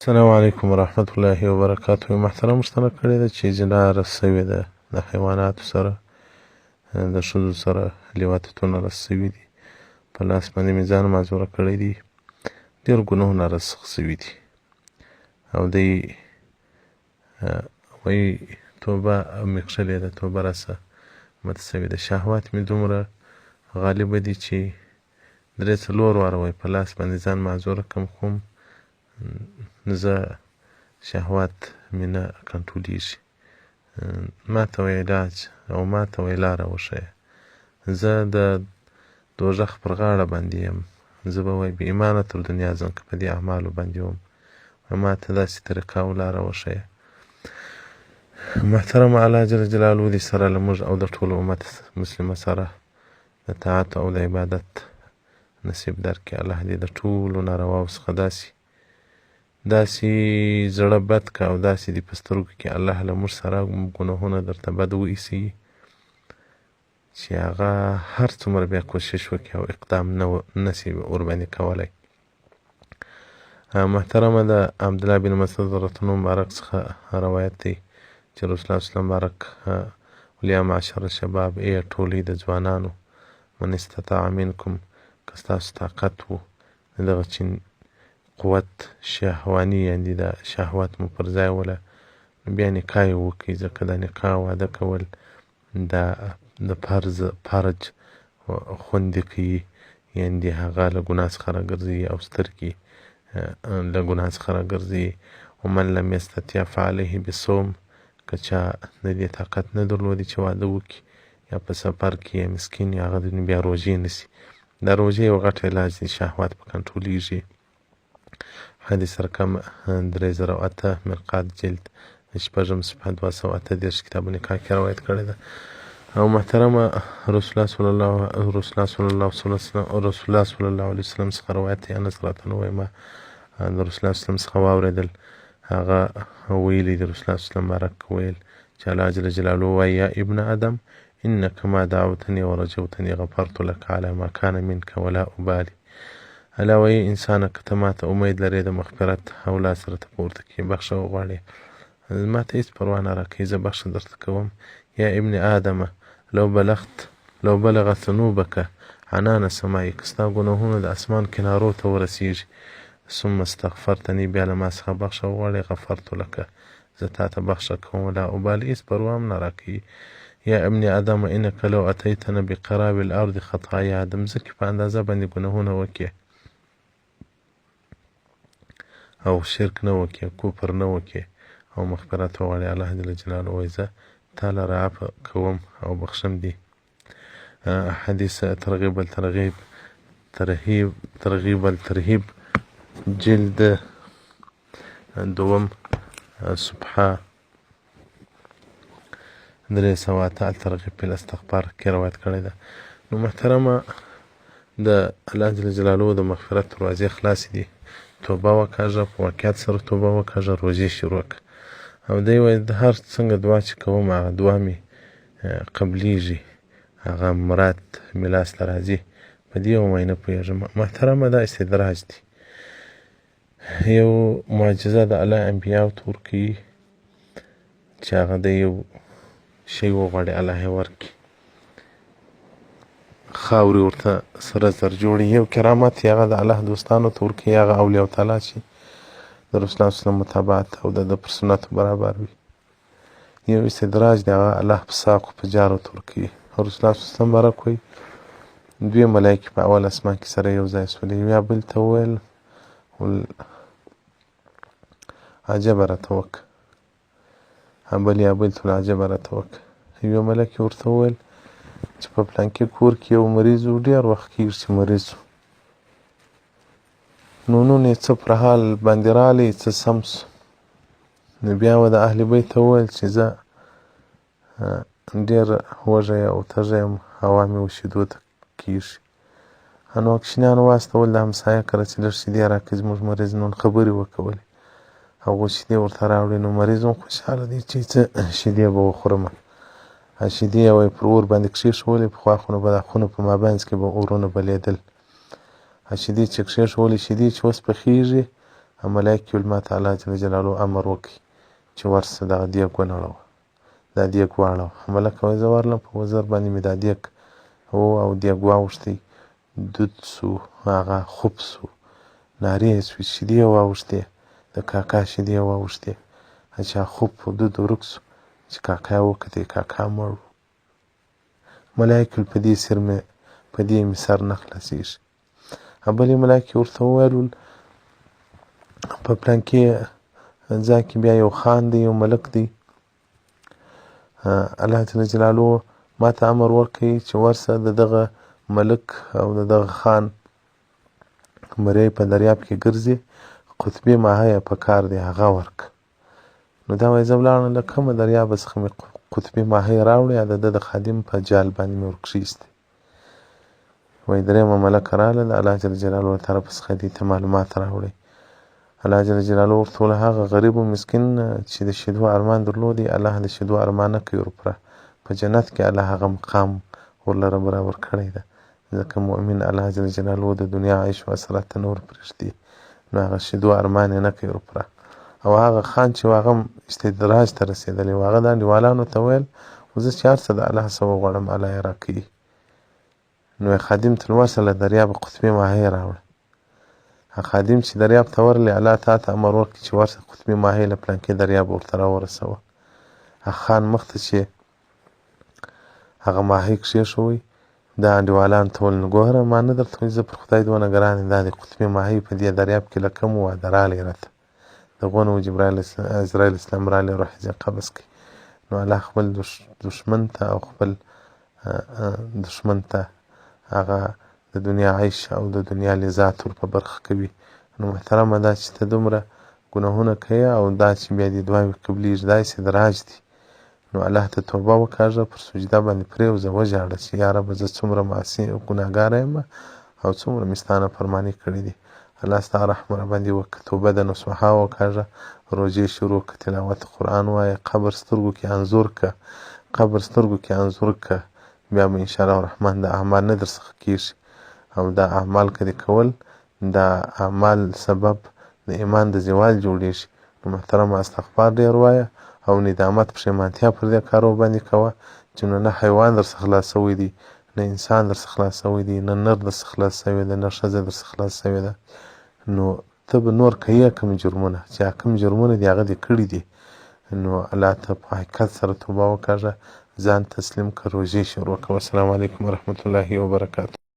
السلام علیکم ورحمت الله وبرکاته. محترم مشترک کړی ده چې جنار سوې ده د حیواناتو سره د ښځو سره لیواطتونه رس سوي دي. په لاس باندې مې ځان معذوره کړی دي. ډېر ګناهونه راسڅخه سوي دي او دی وایي توبه مې کښلې ده، توبه راسه مت سوې ده. شهوات مې دومره غالبه دي چې درې څلور واره وایي په لاس باندې ځان معذوره کړم، خو زه شهوات مې نه کنټرولېږي. ما ته وایي علاج او ما ته وایي لاره وښیه. زه د دوژخ پر غاړه باندې یم. زه به وایي بې ایمانه تر دنیا ځم که په دې اعمالو باندې وم. ما ته داسې طریقه او لاره وښیه. محترم الله جل جلاله دې سره له موږ او د ټول امت مسلمه سره د طاعت او د عبادت نصیب درکړي. الله دې د ټولو نارواو څخه داسې زړه بد که او داسې دې په سترګو کې الله له موږ سره ګناهونه درته بد وایسي چې هغه هر څومره بیا کوشش وکړي او اقدام نسي ورباندې کولی. محترمه د عبدالله بن مسعود رضی الله مبارک څخه روایت دی چې رسول الله صلی الله مبارک یا معشر شباب، ای ټولې د ځوانانو، من استطاع منکم که ستاسو طاقت و دغه چې قوت شهواني یعنې د شهوت مو پر ځای وله بیا نکاح یې وکړئ، ځکه د نکاح واده کول د فرج خوندي کوي، یعنې د هغه له ګناه څخه راګرځوي او سترګې له ګناه څخه راګرځوي. ومن لم یستطع فعلیه بالصوم، که چا د دې طاقت نه درلودی چې واده وکړي یا په سفر کې یا مسکین یا هغه بیا روژې نیسي. د روژې یو غټ علاج دی، شهوات په کنټرولېږي. حدیث رقم 3008 مرقات جلد شپږم صفحه 238 کتاب نکاح کې روایت کړی ده. او محترمه رسول الله صلی الله علیه وسلم څخه روایت دی. انس راته وایي ما د رسول الله صلی الله څخه واورېدل، هغه ویلي د رسول الله صلی الله مبارک ویل چې الله جل جلاله وایي یا ابن آدم انک ما دعوتني ورجوتني غفرت لك على ما كان منك ولا ابالي. الله وایي انسانه که ته ما ته امید لرې د مغفرت او لاس راته پورته کړې بخښه وغواړې، ما ته هېڅ پروا نه راکوي، زه بخښه درته کوم. یا ابن آدمه لو بلغت ذنوبک عنان السماء، که ستا ګناهونه د اسمان کنارو ته ورسیږي، ثم استغفرتني، بیا له ما څخه بخښه وغواړې، غفرت لکه، زه تا ته بخښه کوم، لا ابالي، هېڅ پروا هم نه راکوي. یا ابن آدم انک لو اتیتنا بقراب الارض خطایا، د مځکې په اندازه باندې ګناهونه وکړې او شرک نه وکړې، کفر نه وکړې او مغفرت وغواړې، الله جل جلاله وایي زه تا لره عفو کوم او بخښم دي. حدیث ترغیب الترهیب جلد دوم صفحه 308 الترغیب فی الاستغفار کې روایت کړی ده. نو محترمه د الله جل جلاله د مغفرت دروازې خلاصې دي. توبه وکاږه، په واقعیت سره توبه وکاږه، روژې شروع کړه. او دی وایي د هر څنګه دعا چې کوم هغه دعا مې قبلیږي، هغه مراد مې لاسته راځي، په دې وایي نه پوهېږم. محترمه دا استدراج دی، یو معجزه د الله انبیاو ته ورکوي چې هغه د یو شی وغواړي الله یې ورکړي. خاورې ورته سره زر جوړي، یو کرامت یې هغه د الله دوستانو ته ورکوي، هغه اولیاء تعالی چې د رسول الله صلی الله علیه وسلم متابعت او د پر سنتو برابر وي. یو استدراج دی، هغه الله په ساقو په جارو ته ورکوي. رسول الله صلی الله علیه وسلم مبارک وایي دوی ملایکې په اول اسمان کې سره یو ځای سولې، یا بل ته وویل عجبه راته وکړه، بل یا بل ته عجبه راته وکړه. یو ملک یې ورته وویل چې په پلانکي کور کې یو مریض و، ډېر وخت کېږي چې مریض و، نو نن یې څه پر حال باندې راغلی، څه سم سو. نو بیا و د اهل بیت ته وویل چې زه ډېر وږی او تږی یم، هوا مې وشیدو ته کېږي. نو اکشنیانو واستول د همسایه کره چې لږ شیدې راکړي زموږ مریض نن خبرې وکولې، هغو شیدې ورته راوړې. نو مریض هم خوشحاله دی چې څه شیدې به وخورمه. شیدې یو یې پر اور باندې کښېښولې، پخوا خو نو به دا خونو په مابینځ کې به اورونه بلېدل. شیدې چې کښېښولې، شیدې چې اوس پخېږي ملایکې ویل ما ته الله جل جلاله امر وکړي چې ورسه دغه دیګ ونړوه، دا دیګ واړوه. ملک وایي زه ورغلم، په وزر باندې مې دا دیګ او دیګ واوښتی، دود سو، هغه خوب سو، نارې یې سوې، شیدې یې واوښتې، د کاکا شیدې یې واوښتې. چې خوب په دود ورک سو، چې کاکا یې وکتې، کاکا مړ و. ملایکې ویل په دې مې سر نه خلاصېږي. بلې ملایکې ورته وویل په پلانکې ځای کې بیا یو خان دی، یو ملک دی، الله جل جلاله ما ته امر ورکوي چې ورسه د دغه ملک او د دغه خان مری په دریاب کې ګرځي، قطبي ماهی یې په کار دی هغه ورک. نو دا وایي زه ولاړم له کومه دریابه څخه مې قطبي ماهی راوړی، د ده د خادم په جال باندې مې ورکښېستی. وایي درېیمه ملکه راغله، د الله جل جلاله له طرفه څخه دې ته معلومات راوړی. الله جل جلاله ورته وویل هغه غریب و مسکین چې د شیدو ارمان درلودی، الله د شیدو ارمان نه کوي ورپوره. په جنت کې الله هغه مقام ورلره برابر کړی ده، ځکه مؤمن الله جل جلاله د دنیا عیش و اسرت ته نه ورپرېږدي، نو هغه شیدو ارمان یې نه کوي ورپوره. او هغه خان چې هغه استدراج ته رسېدلی و، هغه دا انډیوالانو ته ویل زه چې هر څه د الله څه وغواړم الله یې راکوي. نو یې خادم ته ورسه له دریابه قطبي ماهی راوړه. خادم چې دریاب ته ورغلی، الله تا ته امر وکړي چې ورسه قطبي ماهی له پلانکې دریاب ورته راورسوه. خان مخ ته چې هغه ماهی کښېښوی، دا انډیوالانو ته ویل نو ګوره ما نه درته وایي زه پر خدای دونه ګران یم، دا د قطبي ماهی په دې دریاب کې له کومو واده راغلی راته، دغو نه و عزراییل اسلام راغلی روح یې قبض کړي. نو الله خپل دشمن ته او خپل دشمن ته هغه د دنیا عیش او د دنیا لذات ور په برخه کوي. نو محترمه دا چې ته دومره ګناهونه کوې او دا چې بیا دې دعاوې قبلېږي دا استدراج دي. نو الله ته توبه وکاږه، پر سجده باندې پرېوځه، وژاړه چې یا ربه زه څومره معصي ګناهګاره یم او څومره مې ستا نافرماني کړې دي. الله ستا رحم راباندې وکړه، توبه د نصوحا وکاږه، روژې شروع کړه، تلاوت قرآن وایه، قبر سترګو کې انځور که، بیا به انشاءالله الرحمن د اعمال نه درڅخه کېږي. او دا اعمال که دې کول، دا اعمال سبب د ایمان د زوال جوړېږي. نو محترمه استغفار ډېر وایه او ندامت پښیمانتیا پر دې کارو باندې کوه چې نه حیوان درڅخه خلاص سوی دی، نه انسان درڅخه خلاص سوی دی، نه نر درڅخه خلاص سوی ده، نه ښځه درڅخه خلاص سوې ده. نو ته به نور کوې کوم جرمونه چې کوم جرمونه دي هغه دې کړي دي. نو الله ته په حقیقت سره توبه وکاږه، ځان تسلیم که، روژې شروع که. والسلام علیکم ورحمة الله وبرکاته.